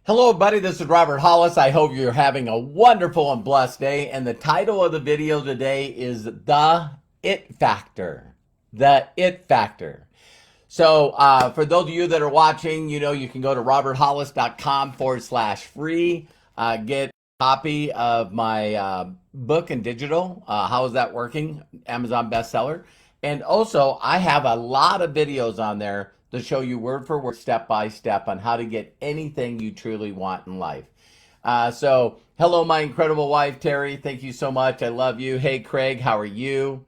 Hello, buddy. This is Robert Hollis. I hope you're having a wonderful and blessed day. And the title of the video today is The It Factor. The It Factor. So, for those of you that are watching, you can go to roberthollis.com/free, get a copy of my book in digital. How is that working? Amazon bestseller. And also, I have a lot of videos on there to show you word for word, step by step on how to get anything you truly want in life. So, hello, my incredible wife, Terry. Thank you so much. I love you. Hey, Craig, how are you?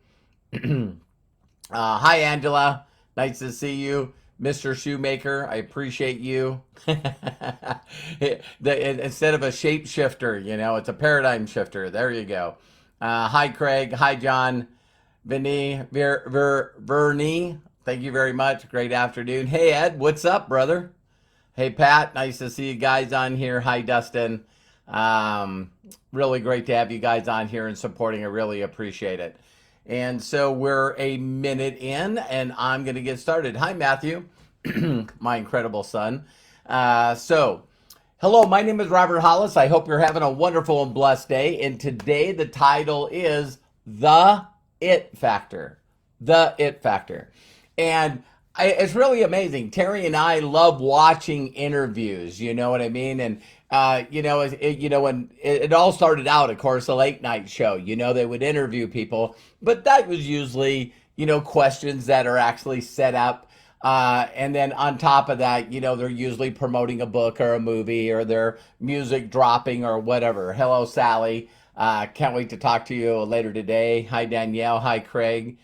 Hi, Angela. Nice to see you. Mr. Shoemaker, I appreciate you. Instead of a shapeshifter, it's a paradigm shifter. There you go. Hi, Craig. Hi, John. Vernie, thank you very much. Great afternoon. Hey, Ed, what's up, brother? Hey, Pat, nice to see you guys on here. Hi, Dustin. Really great to have you guys on here and supporting. I really appreciate it. And so we're a minute in, and I'm going to get started. Hi, Matthew, my incredible son. Hello, my name is Robert Hollis. I hope you're having a wonderful and blessed day. And today the title is The It Factor. The It Factor. And it's really amazing. Terry and I love watching interviews, you know what I mean? And, when it all started out, of course, a late night show, they would interview people, but that was usually, questions that are actually set up. And then on top of that, they're usually promoting a book or a movie or their music dropping or whatever. Hello, Sally. Can't wait to talk to you later today. Hi, Danielle. Hi, Craig.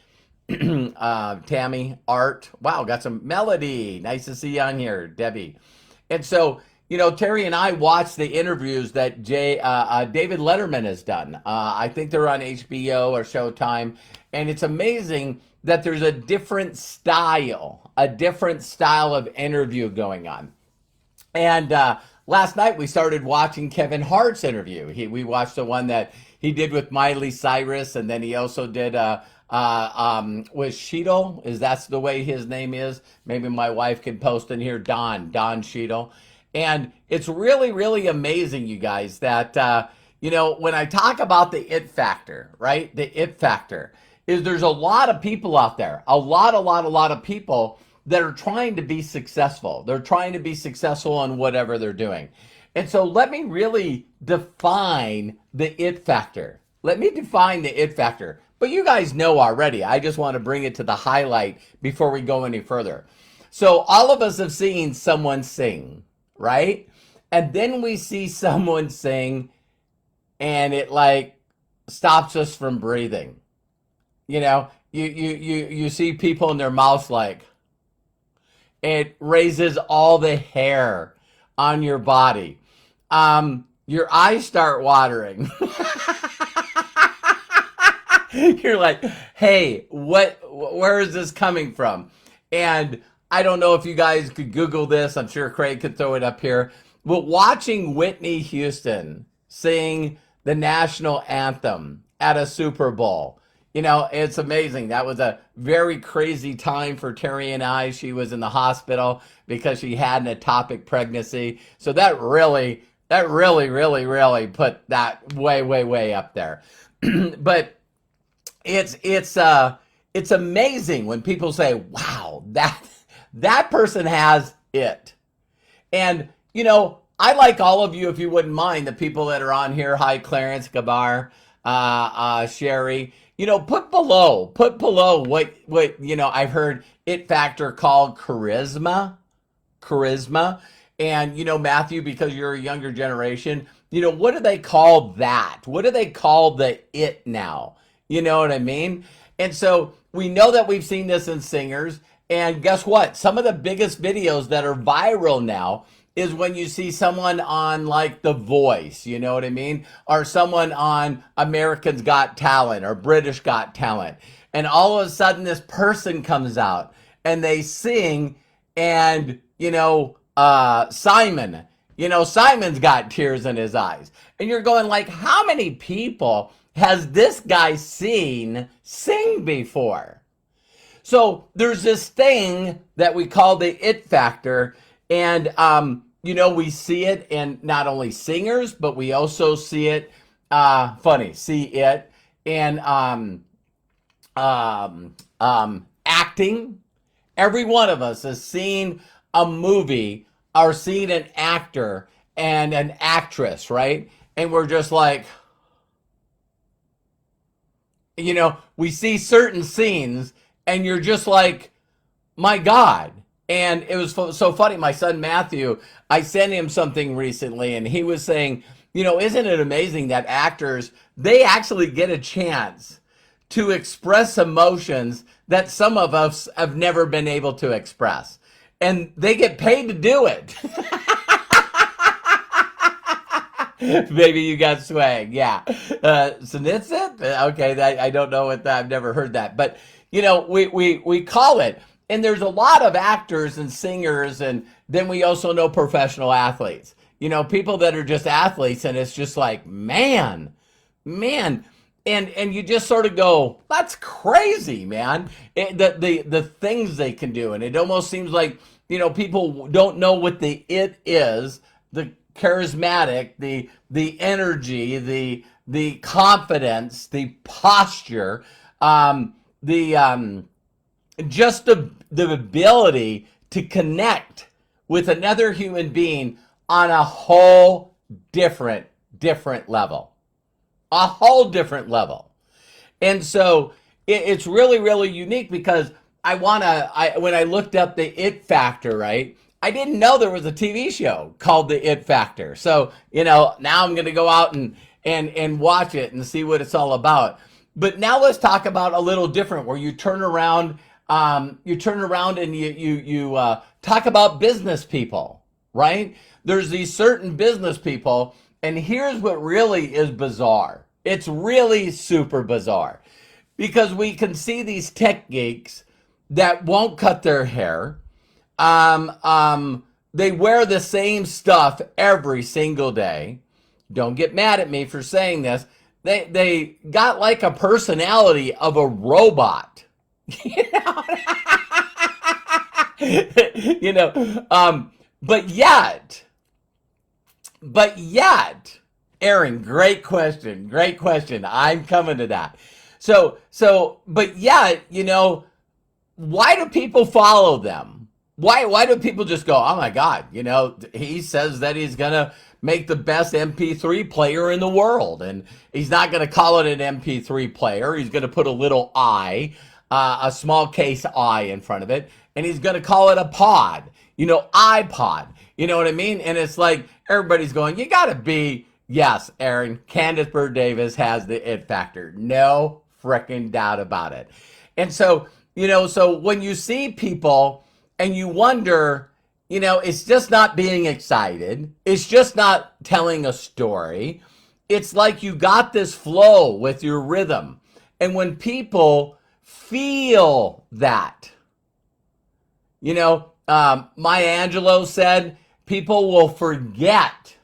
Tammy, Art. Wow, got some Melody. Nice to see you on here, Debbie. And so, Terry and I watched the interviews that David Letterman has done. I think they're on HBO or Showtime. And it's amazing that there's a different style of interview going on. And last night we started watching Kevin Hart's interview. We watched the one that he did with Miley Cyrus, and then he also did with Cheadle. Is that's the way his name is? Maybe my wife can post in here. Don Cheadle. And it's really, really amazing, you guys, that when I talk about the it factor, right? The it factor is there's a lot of people out there, a lot of people that are trying to be successful. They're trying to be successful in whatever they're doing. And so let me really define the it factor. Let me define the it factor. But you guys know already. I just want to bring it to the highlight before we go any further. So all of us have seen someone sing, right? And then we see someone sing and it like stops us from breathing. You see people in their mouths like, it raises all the hair on your body. Your eyes start watering. You're like, hey, where is this coming from? And I don't know if you guys could Google this. I'm sure Craig could throw it up here. But watching Whitney Houston sing the national anthem at a Super Bowl, it's amazing. That was a very crazy time for Terry and I. She was in the hospital because she had an ectopic pregnancy. So that really put that way up there. But it's amazing when people say, wow, that person has it. And, I like all of you, if you wouldn't mind, the people that are on here. Hi, Clarence, Gabar, Sherry. Put below what I've heard it factor called charisma. And, Matthew, because you're a younger generation, what do they call that? What do they call the it now? You know what I mean? And so we know that we've seen this in singers. And guess what? Some of the biggest videos that are viral now is when you see someone on like The Voice, you know what I mean? Or someone on America's Got Talent or British Got Talent. And all of a sudden this person comes out and they sing and, Simon, Simon's got tears in his eyes. And you're going like, how many people has this guy sing before? So there's this thing that we call the it factor. And we see it in not only singers, but we also see it, see it in acting. Every one of us has seen a movie or seen an actor and an actress, right? And we're just like, we see certain scenes and you're just like, my God. And it was so funny. My son Matthew, I sent him something recently and he was saying, isn't it amazing that actors, they actually get a chance to express emotions that some of us have never been able to express. And they get paid to do it. Maybe you got swag, yeah. So that's it. Okay, I don't know what that. I've never heard that, but we call it. And there's a lot of actors and singers, and then we also know professional athletes. People that are just athletes, and it's just like, man, and you just sort of go, that's crazy, man. The things they can do, and it almost seems like people don't know what the it is, the charismatic, the energy, the confidence, the posture, just the ability to connect with another human being on a whole different level. A whole different level. And so it's really, really unique because when I looked up the It Factor, right? I didn't know there was a TV show called the It Factor. So, now I'm going to go out and watch it and see what it's all about. But now let's talk about a little different where you turn around and you talk about business people, right? There's these certain business people, and here's what really is bizarre. It's really super bizarre because we can see these tech geeks that won't cut their hair. They wear the same stuff every single day. Don't get mad at me for saying this. They got like a personality of a robot. But yet, Aaron, great question. I'm coming to that. But yet, why do people follow them? Why do people just go, oh my God, he says that he's going to make the best MP3 player in the world. And he's not going to call it an MP3 player. He's going to put a little I, a small case I in front of it. And he's going to call it a pod, iPod. You know what I mean? And it's like, everybody's going, you got to be, yes, Aaron, Candace Bird Davis has the it factor. No frickin' doubt about it. And so, so when you see people and you wonder, it's just not being excited. It's just not telling a story. It's like you got this flow with your rhythm. And when people feel that, Maya Angelou said, people will forget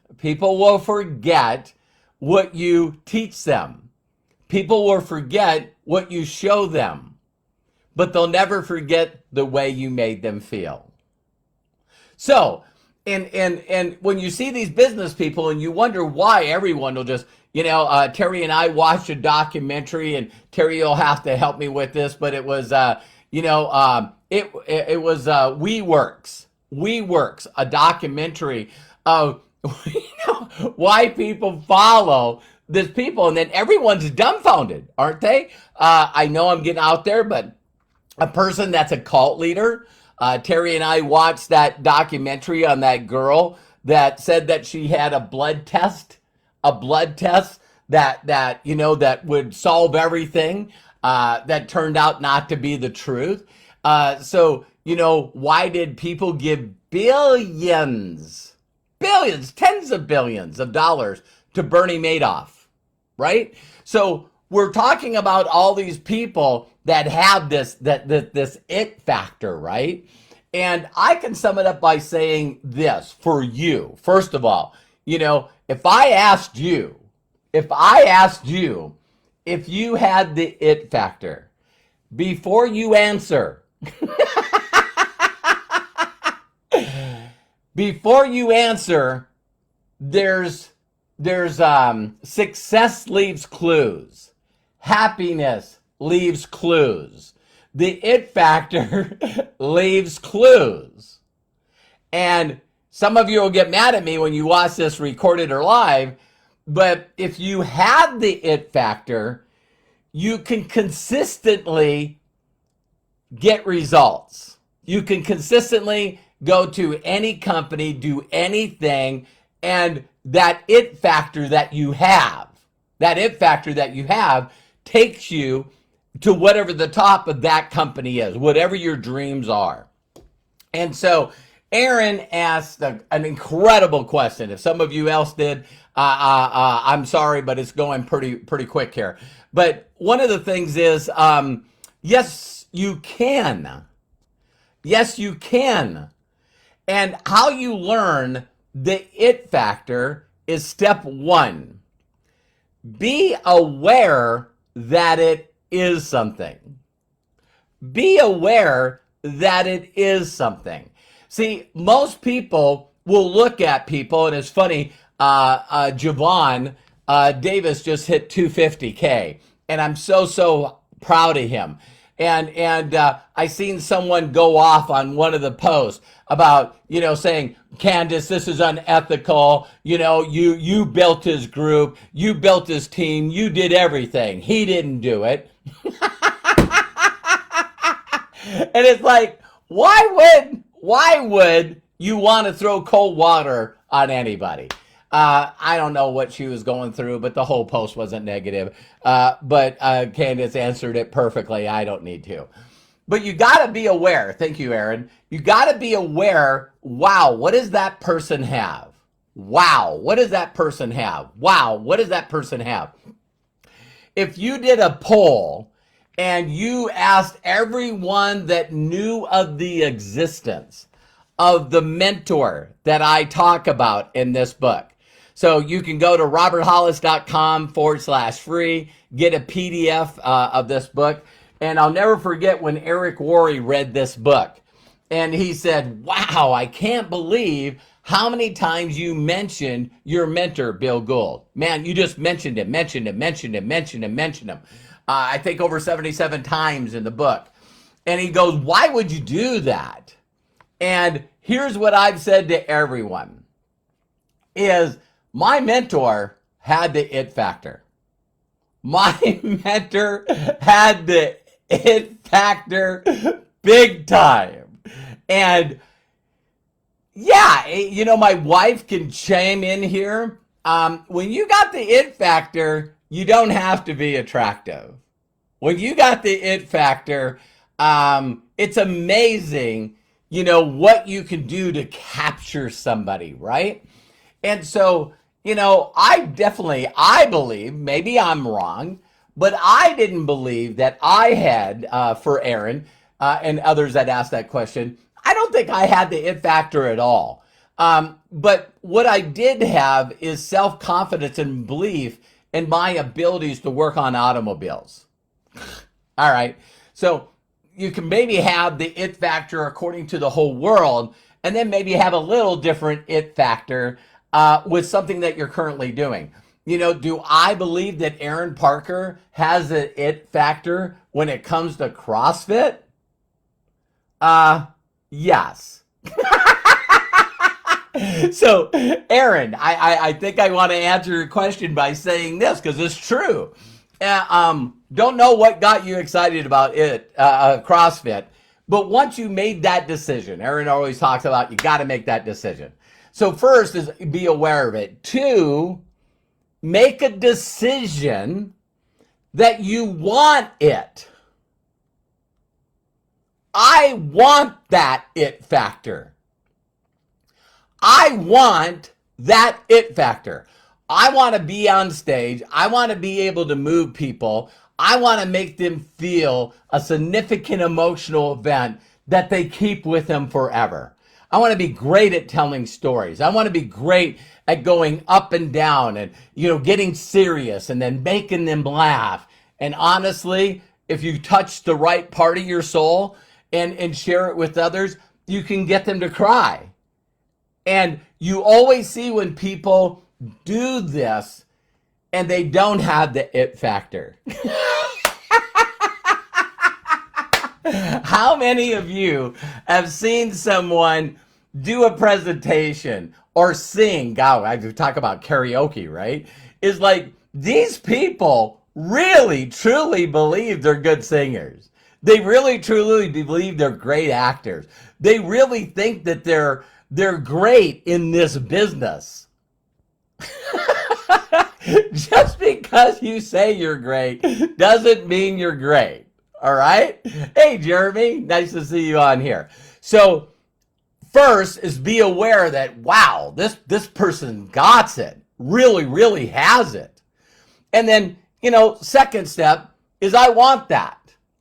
what you teach them. People will forget what you show them, but they'll never forget the way you made them feel. So, and when you see these business people and you wonder why everyone will just, Terry and I watched a documentary, and Terry will have to help me with this, but it was, it was WeWorks, a documentary of why people follow this people, and then everyone's dumbfounded, aren't they? I know I'm getting out there, but a person that's a cult leader. Terry and I watched that documentary on that girl that said that she had a blood test that would solve everything. That turned out not to be the truth. So why did people give billions, tens of billions of dollars to Bernie Madoff, right? So we're talking about all these people that have this it factor, right? And I can sum it up by saying this for you. First of all, if I asked you if you had the it factor, before you answer, Before you answer, there's success leaves clues. Happiness leaves clues. The it factor leaves clues. And some of you will get mad at me when you watch this recorded or live, but if you have the it factor, you can consistently get results. You can consistently go to any company, do anything, and that it factor that you have takes you to whatever the top of that company is, whatever your dreams are. And so Aaron asked an incredible question. If some of you else did, I'm sorry, but it's going pretty quick here. But one of the things is, yes, you can. Yes, you can. And how you learn the it factor is step one. Be aware that it is something. Be aware that it is something. See, most people will look at people, and it's funny, Javon Davis just hit 250K, and I'm so proud of him. And I seen someone go off on one of the posts about, saying, Candace, this is unethical. You built his group, you built his team, you did everything. He didn't do it. And it's like, why would you want to throw cold water on anybody? I don't know what she was going through, but the whole post wasn't negative. But Candace answered it perfectly. I don't need to. But you got to be aware. Thank you, Aaron. You got to be aware. Wow, what does that person have? Wow, what does that person have? Wow, what does that person have? If you did a poll and you asked everyone that knew of the existence of the mentor that I talk about in this book. So you can go to roberthollis.com/free, get a PDF of this book. And I'll never forget when Eric Worre read this book. And he said, wow, I can't believe how many times you mentioned your mentor, Bill Gould. Man, you just mentioned him. I think over 77 times in the book. And he goes, why would you do that? And here's what I've said to everyone is my mentor had the it factor. My mentor had the it factor big time. And yeah, my wife can chime in here. When you got the it factor, you don't have to be attractive. When you got the it factor, it's amazing, what you can do to capture somebody, right? And so, I believe, maybe I'm wrong, but I didn't believe that I had, for Aaron and others that asked that question, I don't think I had the it factor at all. But what I did have is self-confidence and belief in my abilities to work on automobiles. All right. So you can maybe have the it factor according to the whole world, and then maybe have a little different it factor with something that you're currently doing. Do I believe that Aaron Parker has an it factor when it comes to CrossFit? Yes. So, Aaron, I think I want to answer your question by saying this because it's true. Don't know what got you excited about it, CrossFit, but once you made that decision, Aaron always talks about you got to make that decision. So first is be aware of it. 2, make a decision that you want it. I want that it factor. I want that it factor. I want to be on stage. I want to be able to move people. I want to make them feel a significant emotional event that they keep with them forever. I want to be great at telling stories. I want to be great at going up and down and, getting serious and then making them laugh. And honestly, if you touch the right part of your soul and share it with others, you can get them to cry. And you always see when people do this and they don't have the it factor. How many of you have seen someone do a presentation or sing? God, I talk about karaoke, right? Is like these people really, truly believe they're good singers. They really, truly believe they're great actors. They really think that they're great in this business. Just because you say you're great doesn't mean you're great. All right? Hey, Jeremy, nice to see you on here. So first is be aware that, wow, this person got it, really, really has it. And then, second step is I want that.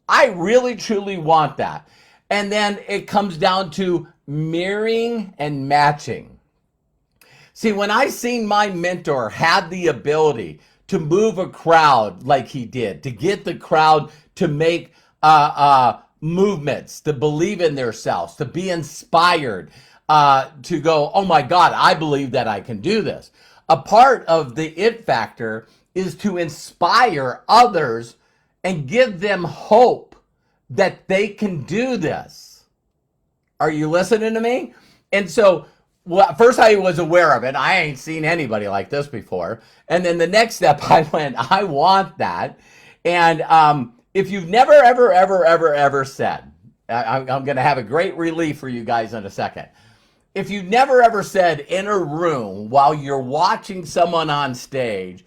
I really, truly want that. And then it comes down to mirroring and matching. See, when I seen my mentor had the ability to move a crowd like he did, to get the crowd to make movements, to believe in themselves, to be inspired, to go, oh my God, I believe that I can do this. A part of the it factor is to inspire others and give them hope that they can do this. Are you listening to me? And so, first I was aware of it. I ain't seen anybody like this before. And then the next step, I went, I want that. And if you've never, ever said, I'm going to have a great relief for you guys in a second. If you've never, ever said in a room while you're watching someone on stage,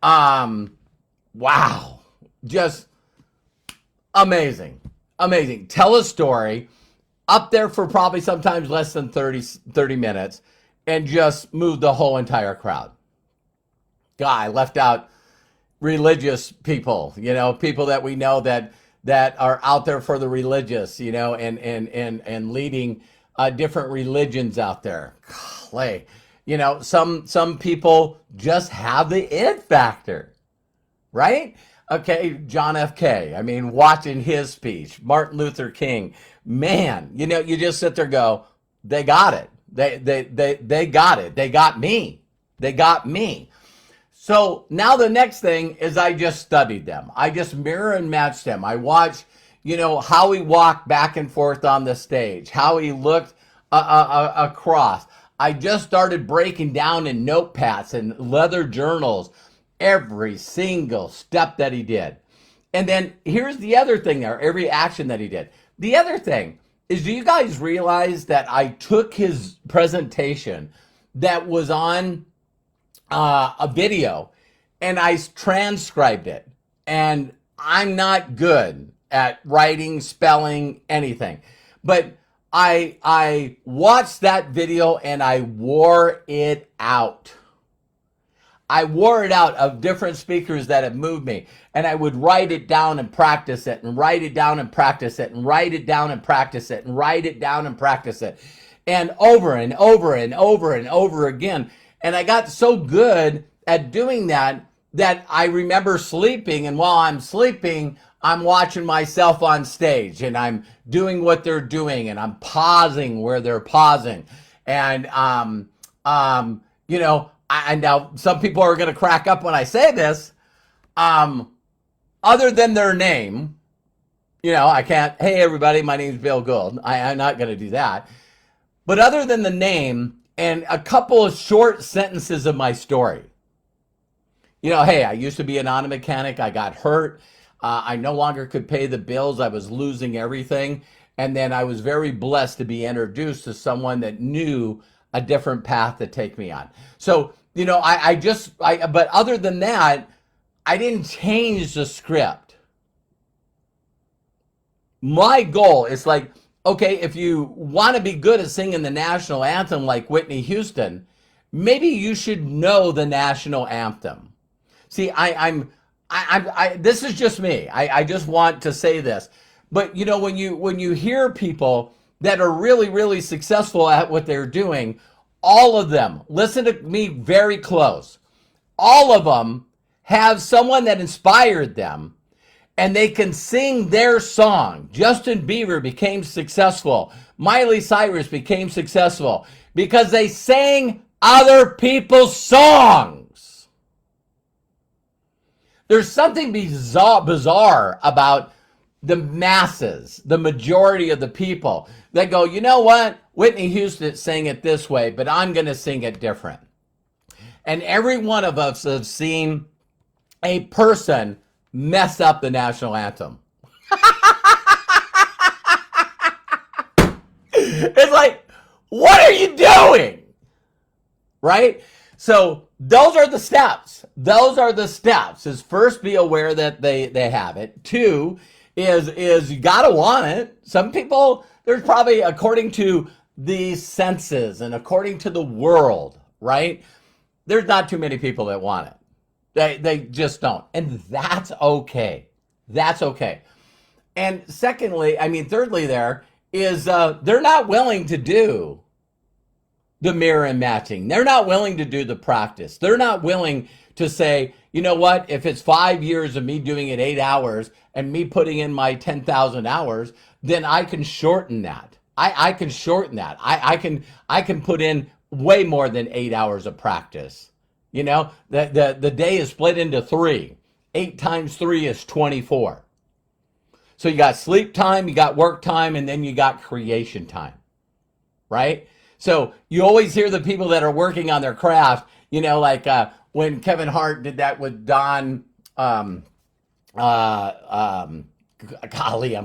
wow, just amazing, amazing. Tell a story up there for probably sometimes less than 30 minutes and just move the whole entire crowd. Guy left out religious people, people that we know that are out there for the religious, and leading different religions out there. Golly, some people just have the it factor, right? Okay, John F. K. I mean, watching his speech, Martin Luther King, man, you just sit there and go, they got it. They got it. They got me. They got me. So now the next thing is I just studied them. I just mirror and match them. I watched, how he walked back and forth on the stage, how he looked across. I just started breaking down in notepads and leather journals every single step that he did. And then here's the other thing there, every action that he did. The other thing is, do you guys realize that I took his presentation that was on a video and I transcribed it? And I'm not good at writing, spelling, anything. But I watched that video and I wore it out. I wore it out of different speakers that have moved me. And I would write it down and practice it, and write it down and practice it, and write it down and practice it, and write it down and practice it. And over and over and over and over again. And I got so good at doing that I remember sleeping. And while I'm sleeping, I'm watching myself on stage and I'm doing what they're doing and I'm pausing where they're pausing. And, I now some people are going to crack up when I say this, other than their name, I can't, hey everybody, my name's Bill Gould. I'm not going to do that. But other than the name and a couple of short sentences of my story, hey, I used to be an auto mechanic. I got hurt. I no longer could pay the bills. I was losing everything. And then I was very blessed to be introduced to someone that knew a different path to take me on. So, but other than that, I didn't change the script. My goal is like, okay, if you want to be good at singing the national anthem like Whitney Houston, maybe you should know the national anthem. See, this is just me. I just want to say this. But when you hear people that are really, really successful at what they're doing, all of them, listen to me very close, all of them have someone that inspired them and they can sing their song. Justin Bieber became successful. Miley Cyrus became successful because they sang other people's songs. There's something bizarre about the masses, the majority of the people that go, you know what? Whitney Houston sang it this way, but I'm going to sing it different. And every one of us has seen a person mess up the national anthem. It's like, what are you doing? Right? So those are the steps. Those are the steps. Is first, be aware that they have it. Two is you got to want it. Some people, there's probably, according to the census and according to the world, right? There's not too many people that want it. They just don't. And that's okay. That's okay. And secondly, thirdly, there is they're not willing to do the mirror and matching. They're not willing to do the practice. They're not willing to say, you know what, if it's 5 years of me doing it 8 hours and me putting in my 10,000 hours, then I can shorten that. I can shorten that. I can put in way more than 8 hours of practice. You know, the day is split into 3. 8 times 3 is 24. So you got sleep time, you got work time, and then you got creation time, right? So you always hear the people that are working on their craft, you know, like when Kevin Hart did that with Don, golly, I'm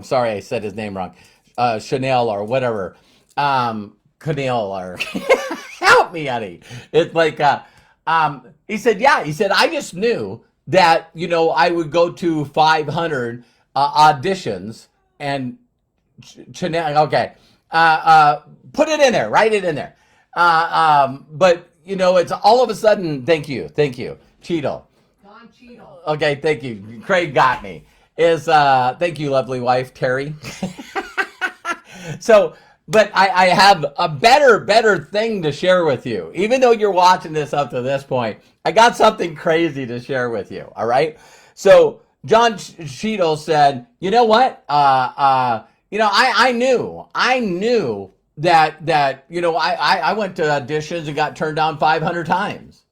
sorry I said his name wrong, Chanel or whatever, Canel or help me, honey. It's like, he said, I just knew that, you know, I would go to 500 auditions and Chanel, okay, put it in there, write it in there. But, you know, it's all of a sudden, thank you, Cheadle. Don Cheadle. Okay, thank you. Craig got me. Thank you, lovely wife, Terry. So, but I have a better thing to share with you. Even though you're watching this up to this point, I got something crazy to share with you, all right? So, John Cheadle said, you know what? You know, I knew that you know, I went to auditions and got turned down 500 times.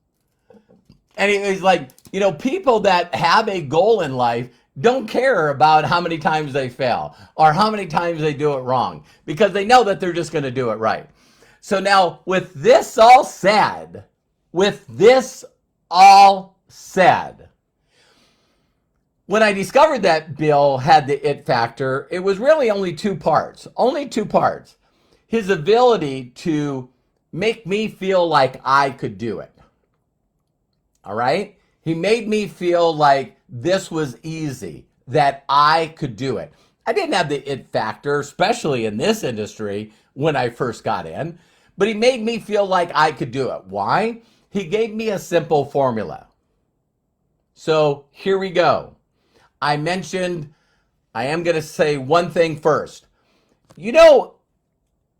And he's like, you know, people that have a goal in life don't care about how many times they fail or how many times they do it wrong, because they know that they're just going to do it right. So now, with this all said, when I discovered that Bill had the it factor, it was really only two parts. His ability to make me feel like I could do it. All right? He made me feel like this was easy, that I could do it. I didn't have the it factor, especially in this industry when I first got in, but he made me feel like I could do it. Why? He gave me a simple formula. So here we go. I am going to say one thing first. You know,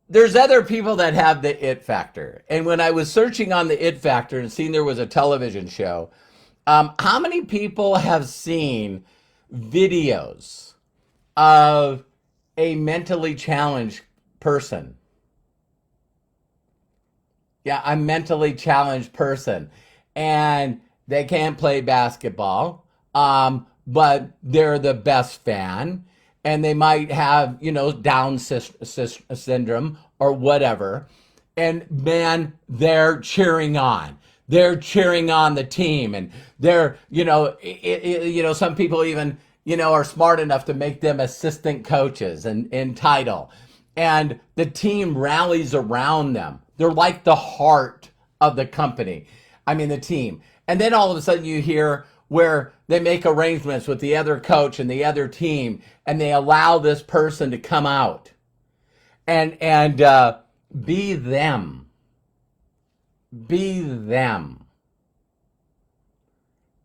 there's other people that have the it factor. And when I was searching on the it factor and seeing there was a television show, how many people have seen videos of a mentally challenged person? Yeah, a mentally challenged person. And they can't play basketball, but they're the best fan. And they might have, you know, Down syndrome or whatever. And man, they're cheering on. They're cheering on the team. And they're, you know, some people even, you know, are smart enough to make them assistant coaches and in title. And the team rallies around them. They're like the heart of the company. The team. And then all of a sudden you hear where they make arrangements with the other coach and the other team, and they allow this person to come out and be them. Be them.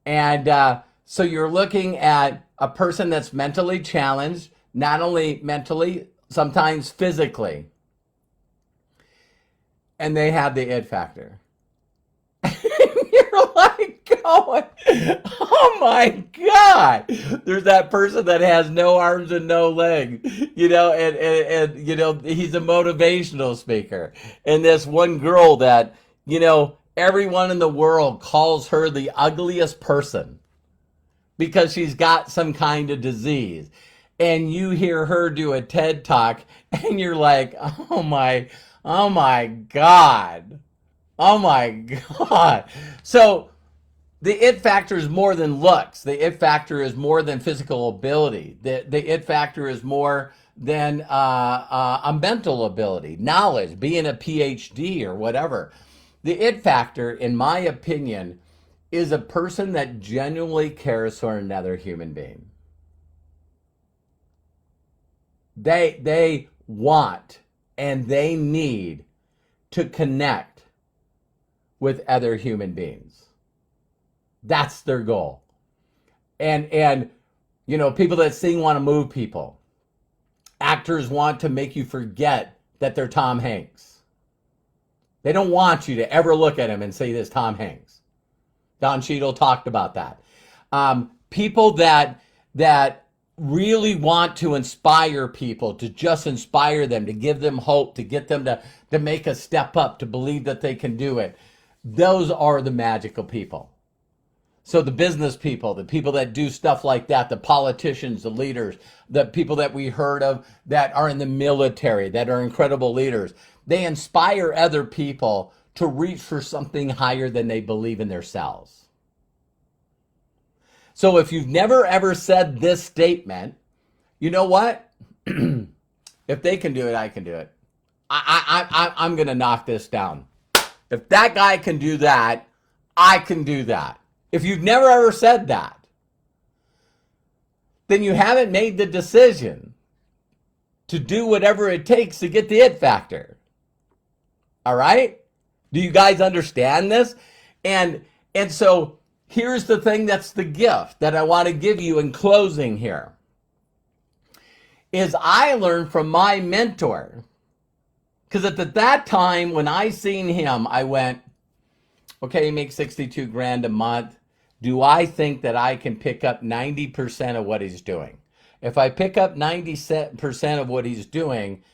And so you're looking at a person that's mentally challenged, not only mentally, sometimes physically. And they have the it factor. You're you're like going, oh my God. There's that person that has no arms and no legs, and he's a motivational speaker. And this one girl that, everyone in the world calls her the ugliest person because she's got some kind of disease. And you hear her do a TED talk and you're like, oh my God. Oh my God. So the it factor is more than looks. The it factor is more than physical ability. The it factor is more than a mental ability, knowledge, being a PhD or whatever. The it factor, in my opinion, is a person that genuinely cares for another human being. They want and they need to connect with other human beings. That's their goal. And people that sing want to move people. Actors want to make you forget that they're Tom Hanks. They don't want you to ever look at him and say this Tom Hanks. Don Cheadle talked about that. People that really want to inspire people, to just inspire them, to give them hope, to get them to make a step up, to believe that they can do it. Those are the magical people. So the business people, the people that do stuff like that, the politicians, the leaders, the people that we heard of that are in the military, that are incredible leaders, they inspire other people to reach for something higher than they believe in themselves. So if you've never ever said this statement, you know what? If they can do it, I can do it. I'm going to knock this down. If that guy can do that, I can do that. If you've never ever said that, then you haven't made the decision to do whatever it takes to get the it factor. All right? Do you guys understand this? And so here's the thing that's the gift that I want to give you in closing here. Is I learned from my mentor. Because at that time when I seen him, I went, okay, he makes 62 grand a month. Do I think that I can pick up 90% of what he's doing? If I pick up 90% of what he's doing,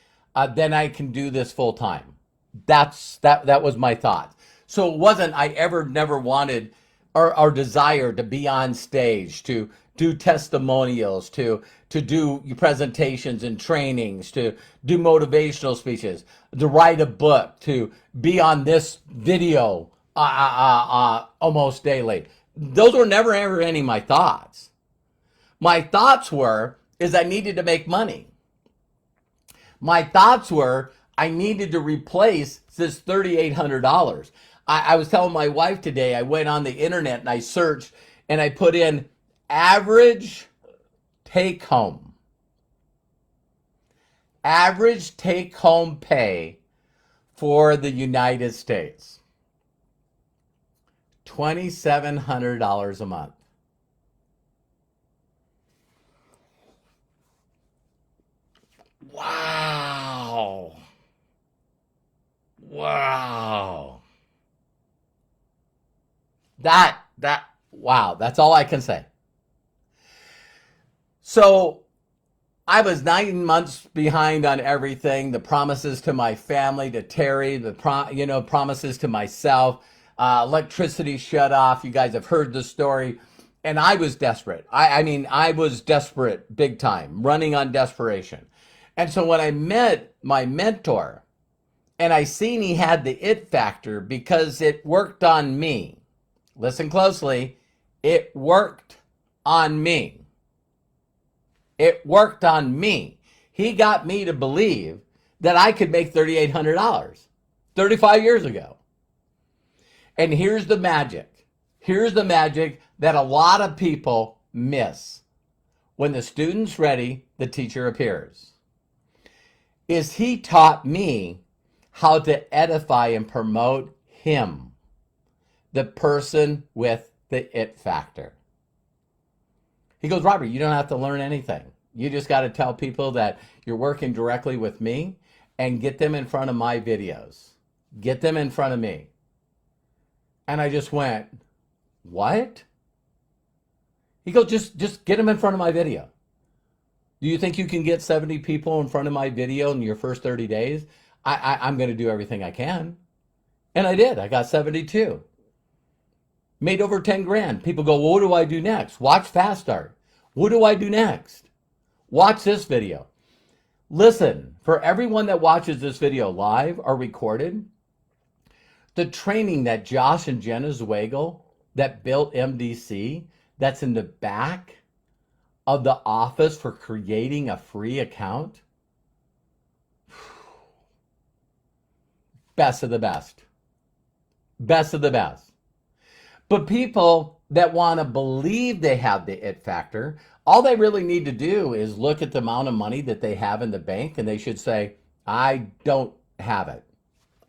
then I can do this full time. That was my thought. So it wasn't I never wanted or desire to be on stage, to do testimonials, to do presentations and trainings, to do motivational speeches, to write a book, to be on this video almost daily. Those were never ever any of my thoughts. My thoughts is I needed to make money. My thoughts were I needed to replace this $3,800. I was telling my wife today, I went on the internet and I searched and I put in average take home. Average take home pay for the United States. $2,700 a month. Wow. Wow. Wow, that's all I can say. So I was 9 months behind on everything, the promises to my family, to Terry, the promises to myself. Electricity shut off. You guys have heard the story. And I was desperate. I was desperate big time, running on desperation. And so when I met my mentor and I seen he had the it factor because it worked on me. Listen closely. It worked on me. It worked on me. He got me to believe that I could make $3,800 35 years ago. And here's the magic. Here's the magic that a lot of people miss. When the student's ready, the teacher appears. Is he taught me how to edify and promote him, the person with the it factor. He goes, Robert, you don't have to learn anything. You just got to tell people that you're working directly with me and get them in front of my videos. Get them in front of me. And I just went, What? He goes, just get them in front of my video. Do you think you can get 70 people in front of my video in your first 30 days? I'm going to do everything I can. And I did. I got 72. Made over 10 grand. People go, well, what do I do next? Watch Fast Start. What do I do next? Watch this video. Listen, for everyone that watches this video live or recorded, the training that Josh and Jenna Zweigel that built MDC, that's in the back of the office for creating a free account, best of the best. Best of the best. But people that want to believe they have the it factor, all they really need to do is look at the amount of money that they have in the bank, and they should say, I don't have it.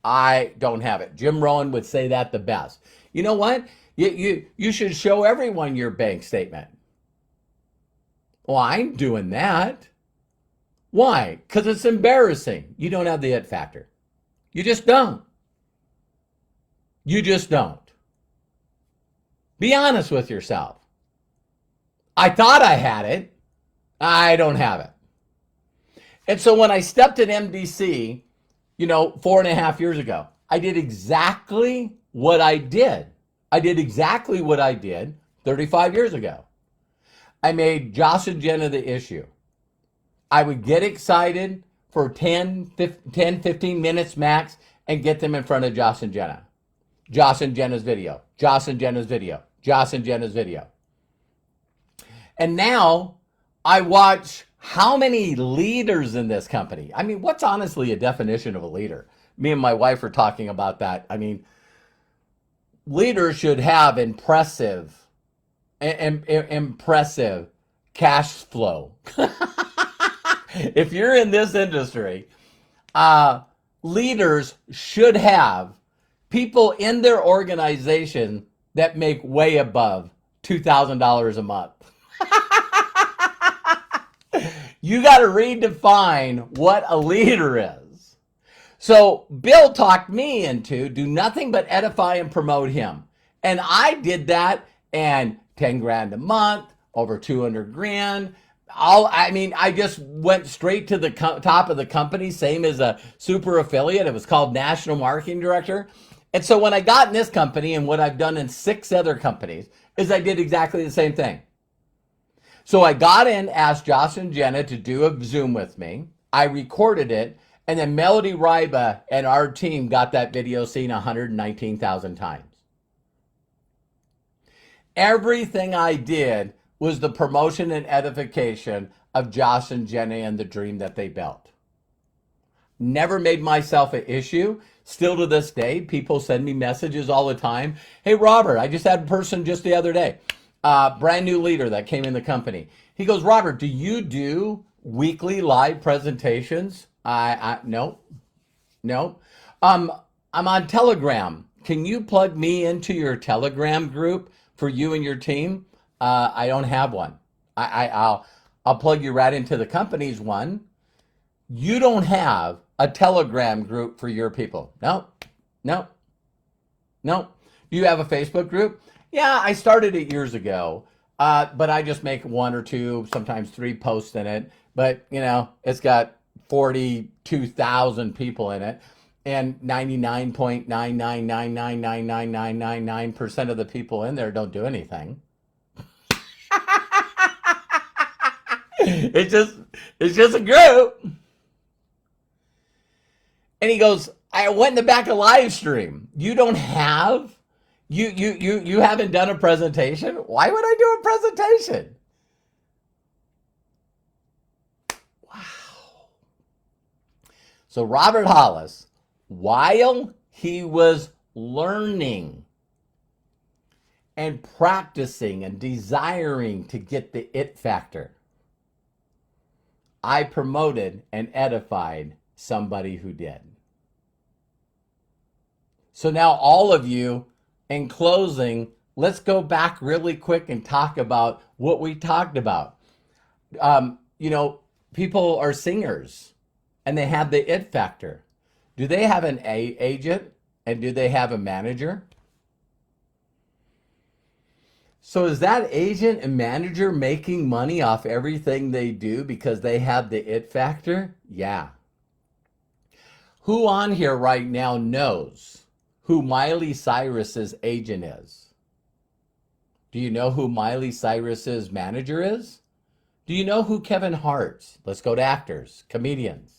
I don't have it. Jim Rohn would say that the best. You know what? You should show everyone your bank statement. Well, I'm doing that. Why? Because it's embarrassing. You don't have the it factor. You just don't. You just don't. Be honest with yourself. I thought I had it. I don't have it. And so when I stepped in MDC, 4.5 years ago, I did exactly what I did. I did exactly what I did 35 years ago. I made Josh and Jenna the issue. I would get excited for 10, 15 minutes max and get them in front of Josh and Jenna. Josh and Jenna's video. Josh and Jenna's video. Josh and Jenna's video. And now I watch how many leaders in this company. I mean, what's honestly a definition of a leader? Me and my wife were talking about that. I mean, leaders should have impressive cash flow. If you're in this industry, leaders should have people in their organization that make way above $2,000 a month. You got to redefine what a leader is. So Bill talked me into do nothing but edify and promote him. And I did that, and 10 grand a month, over 200 grand. I just went straight to the top of the company, same as a super affiliate. It was called National Marketing Director. And so when I got in this company, and what I've done in 6 other companies, is I did exactly the same thing. So I got in, asked Josh and Jenna to do a Zoom with me. I recorded it, and then Melody Ryba and our team got that video seen 119,000 times. Everything I did was the promotion and edification of Josh and Jenna and the dream that they built. Never made myself an issue. Still to this day, people send me messages all the time. Hey, Robert, I just had a person just the other day, brand new leader that came in the company. He goes, Robert, do you do weekly live presentations? No. I'm on Telegram. Can you plug me into your Telegram group for you and your team? I don't have one. I'll plug you right into the company's one. You don't have a Telegram group for your people. No. Do you have a Facebook group? Yeah, I started it years ago, but I just make 1 or 2, sometimes 3 posts in it. But, it's got 42,000 people in it, and 99.999999999% of the people in there don't do anything. It's just a group. And he goes, I went in the back of live stream. You don't have? You haven't done a presentation? Why would I do a presentation? Wow. So Robert Hollis, while he was learning and practicing and desiring to get the it factor, I promoted and edified somebody who did. So now all of you, in closing, let's go back really quick and talk about what we talked about. People are singers and they have the it factor. Do they have an agent, and do they have a manager? So is that agent and manager making money off everything they do because they have the it factor? Yeah. Who on here right now knows who Miley Cyrus's agent is? Do you know who Miley Cyrus's manager is? Do you know who Kevin Hart's? Let's go to actors, comedians.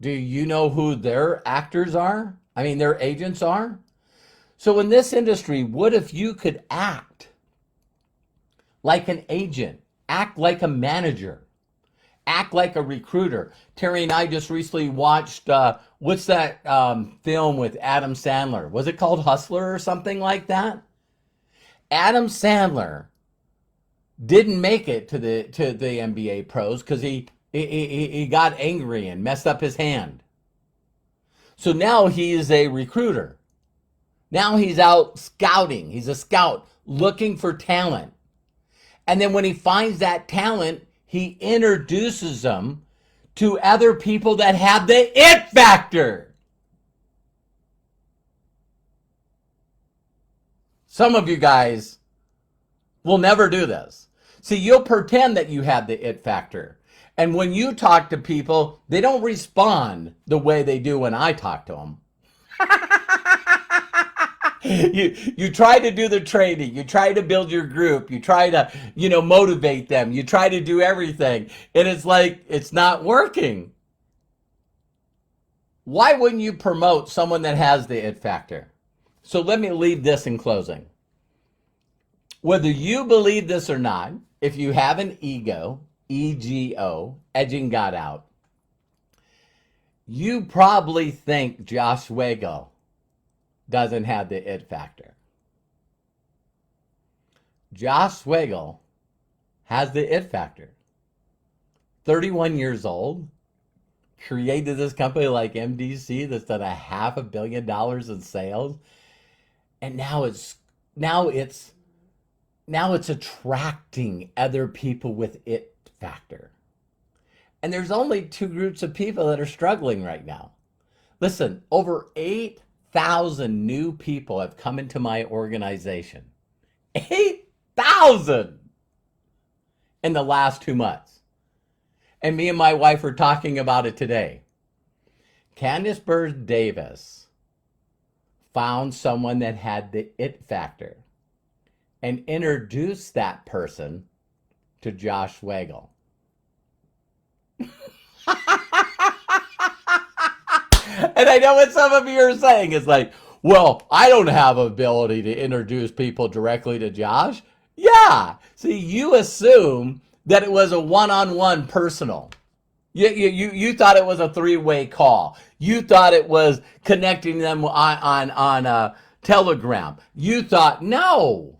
Do you know who their actors are? I mean, their agents are? So in this industry, what if you could act like an agent, act like a manager, act like a recruiter? Terry and I just recently watched, what's that film with Adam Sandler? Was it called Hustler or something like that? Adam Sandler didn't make it to the NBA pros because he got angry and messed up his hand. So now he is a recruiter. Now he's out scouting. He's a scout looking for talent. And then when he finds that talent, he introduces them to other people that have the it factor. Some of you guys will never do this. See, you'll pretend that you have the it factor. And when you talk to people, they don't respond the way they do when I talk to them. You try to do the training, you try to build your group, you try to, motivate them, you try to do everything, and it's like it's not working. Why wouldn't you promote someone that has the it factor? So let me leave this in closing. Whether you believe this or not, if you have an ego, EGO, edging God out, you probably think Josh Wagel doesn't have the it factor. Josh Wagel has the it factor. 31 years old, created this company like MDC that's done $500 million in sales, and now it's attracting other people with it factor. And there's only two groups of people that are struggling right now. Listen, over 8,000 new people have come into my organization. 8,000 in the last 2 months. And me and my wife were talking about it today. Candice Burr Davis found someone that had the it factor and introduced that person to Josh Wagel. And I know what some of you are saying. It's like, well, I don't have ability to introduce people directly to Josh. Yeah. See, you assume that it was a one-on-one personal. You thought it was a three-way call. You thought it was connecting them on Telegram. You thought, no.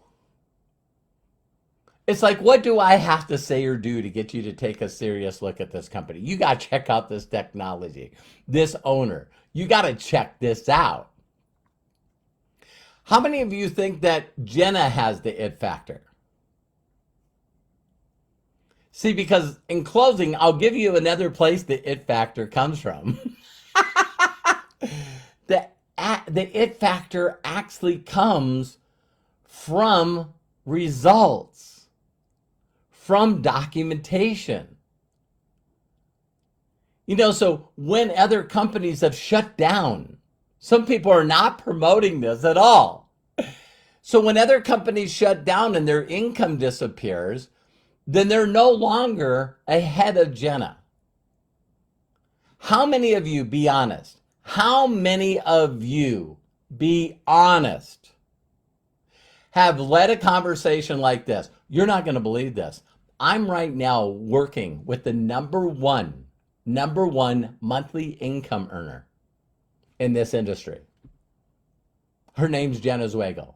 It's like, what do I have to say or do to get you to take a serious look at this company? You got to check out this technology, this owner. You got to check this out. How many of you think that Jenna has the it factor? See, because in closing, I'll give you another place the it factor comes from. The it factor actually comes from results, from documentation. So when other companies have shut down, some people are not promoting this at all. So when other companies shut down and their income disappears, then they're no longer ahead of Jenna. How many of you, be honest, how many of you, be honest, have led a conversation like this? You're not going to believe this. I'm right now working with the number one monthly income earner in this industry. Her name's Jenna Zwagel.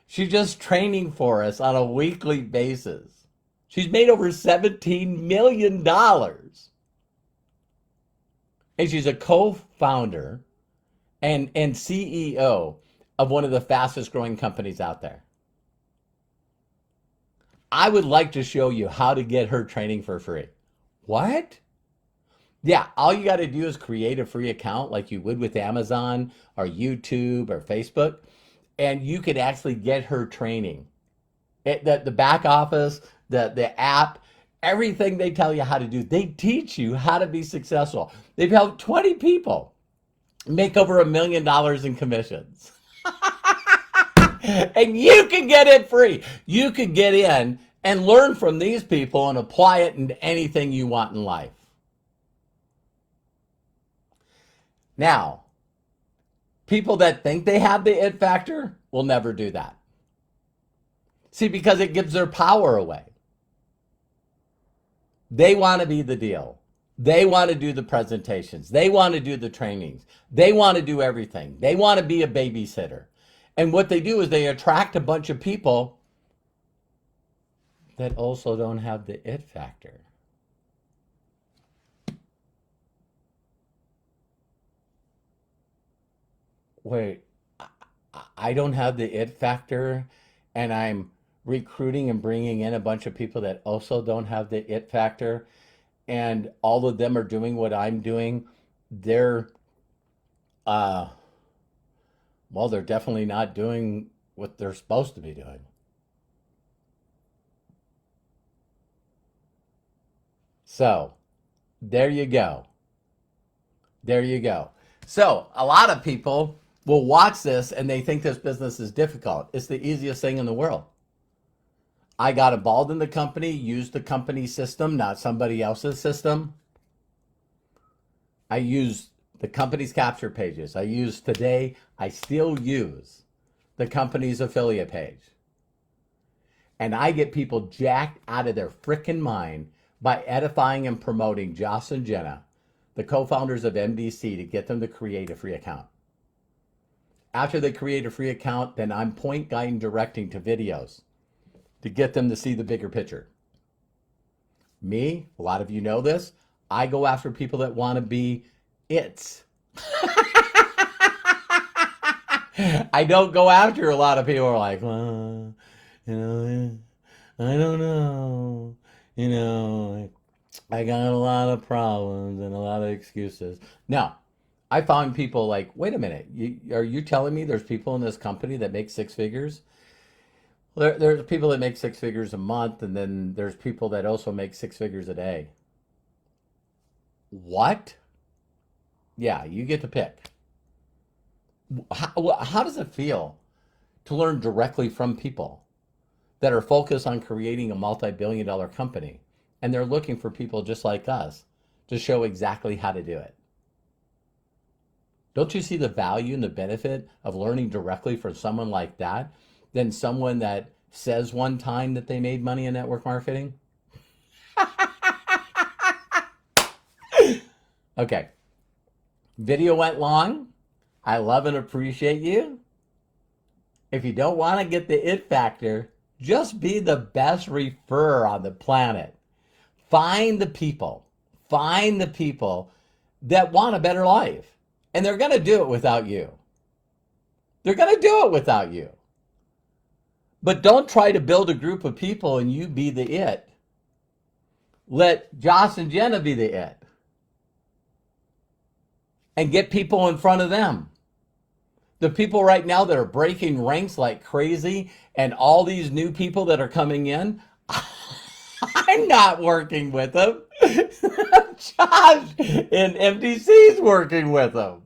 She's just training for us on a weekly basis. She's made over $17 million. And she's a co-founder and CEO of one of the fastest growing companies out there. I would like to show you how to get her training for free. What? Yeah, all you got to do is create a free account like you would with Amazon or YouTube or Facebook. and you could actually get her training. The back office, the app, everything they tell you how to do, they teach you how to be successful. They've helped 20 people make over $1 million in commissions. And you can get it free. You can get in and learn from these people and apply it into anything you want in life. Now, people that think they have the it factor will never do that. See, because it gives their power away. They want to be the deal. They want to do the presentations. They want to do the trainings. They want to do everything. They want to be a babysitter. And what they do is they attract a bunch of people that also don't have the it factor. Wait, I don't have the it factor, and I'm recruiting and bringing in a bunch of people that also don't have the it factor, and all of them are doing what I'm doing. They're, well, they're definitely not doing what they're supposed to be doing. So, there you go. There you go. So, a lot of people will watch this and they think this business is difficult. It's the easiest thing in the world. I got involved in the company, used the company system, not somebody else's system. I used the company's capture pages. I still use the company's affiliate page. And I get people jacked out of their frickin' mind by edifying and promoting Joss and Jenna, the co-founders of MDC, to get them to create a free account. After they create a free account, then I'm point guiding directing to videos to get them to see the bigger picture. Me, a lot of you know this, I go after people that want to be it. I don't go after a lot of people who are like, well, I don't know, I got a lot of problems and a lot of excuses. No, I found people like, wait a minute, are you telling me there's people in this company that make six figures? Well, there's people that make six figures a month, and then there's people that also make six figures a day. What? Yeah, you get to pick. How does it feel to learn directly from people that are focused on creating a multi-billion-dollar company, and they're looking for people just like us to show exactly how to do it? Don't you see the value and the benefit of learning directly from someone like that than someone that says one time that they made money in network marketing? Okay. Video went long. I love and appreciate you. If you don't want to get the it factor, just be the best referrer on the planet. Find the people that want a better life. And they're going to do it without you. They're going to do it without you. But don't try to build a group of people and you be the it. Let Joss and Jenna be the it. And get people in front of them. The people right now that are breaking ranks like crazy, and all these new people that are coming in, I'm not working with them. Josh in MDC is working with them.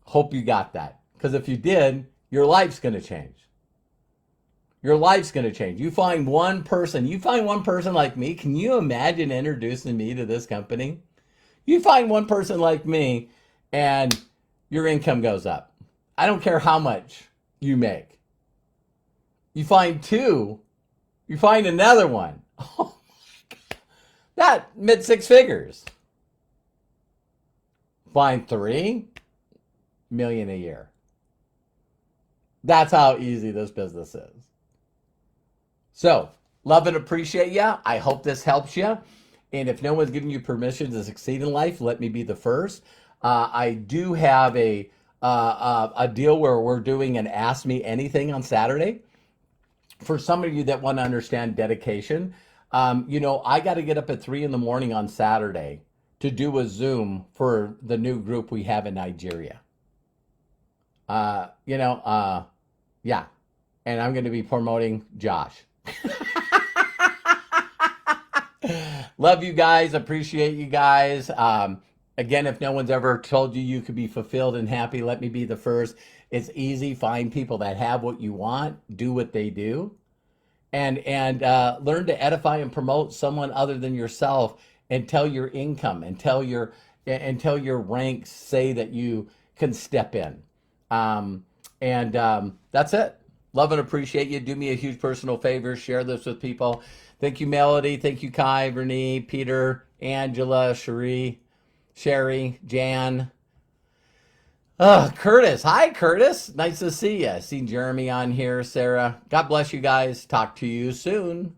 Hope you got that. Because if you did, your life's going to change. Your life's going to change. You find one person like me. Can you imagine introducing me to this company? You find one person like me and your income goes up. I don't care how much you make. You find two, you find another one. Oh my God. That mid six figures. Find 3 million a year. That's how easy this business is. So, love and appreciate you. I hope this helps you. And if no one's giving you permission to succeed in life, let me be the first. I do have a deal where we're doing an Ask Me Anything on Saturday. For some of you that want to understand dedication, I got to get up at 3 a.m. on Saturday to do a Zoom for the new group we have in Nigeria. Yeah. And I'm going to be promoting Josh. Love you guys. Appreciate you guys. Again, if no one's ever told you you could be fulfilled and happy, let me be the first. It's easy. Find people that have what you want, do what they do, and learn to edify and promote someone other than yourself until your income, until your ranks say that you can step in. That's it. Love and appreciate you. Do me a huge personal favor. Share this with people. Thank you, Melody. Thank you, Kai, Vernee, Peter, Angela, Sherry, Jan. Curtis. Hi, Curtis. Nice to see you. I seen Jeremy on here. Sarah. God bless you guys. Talk to you soon.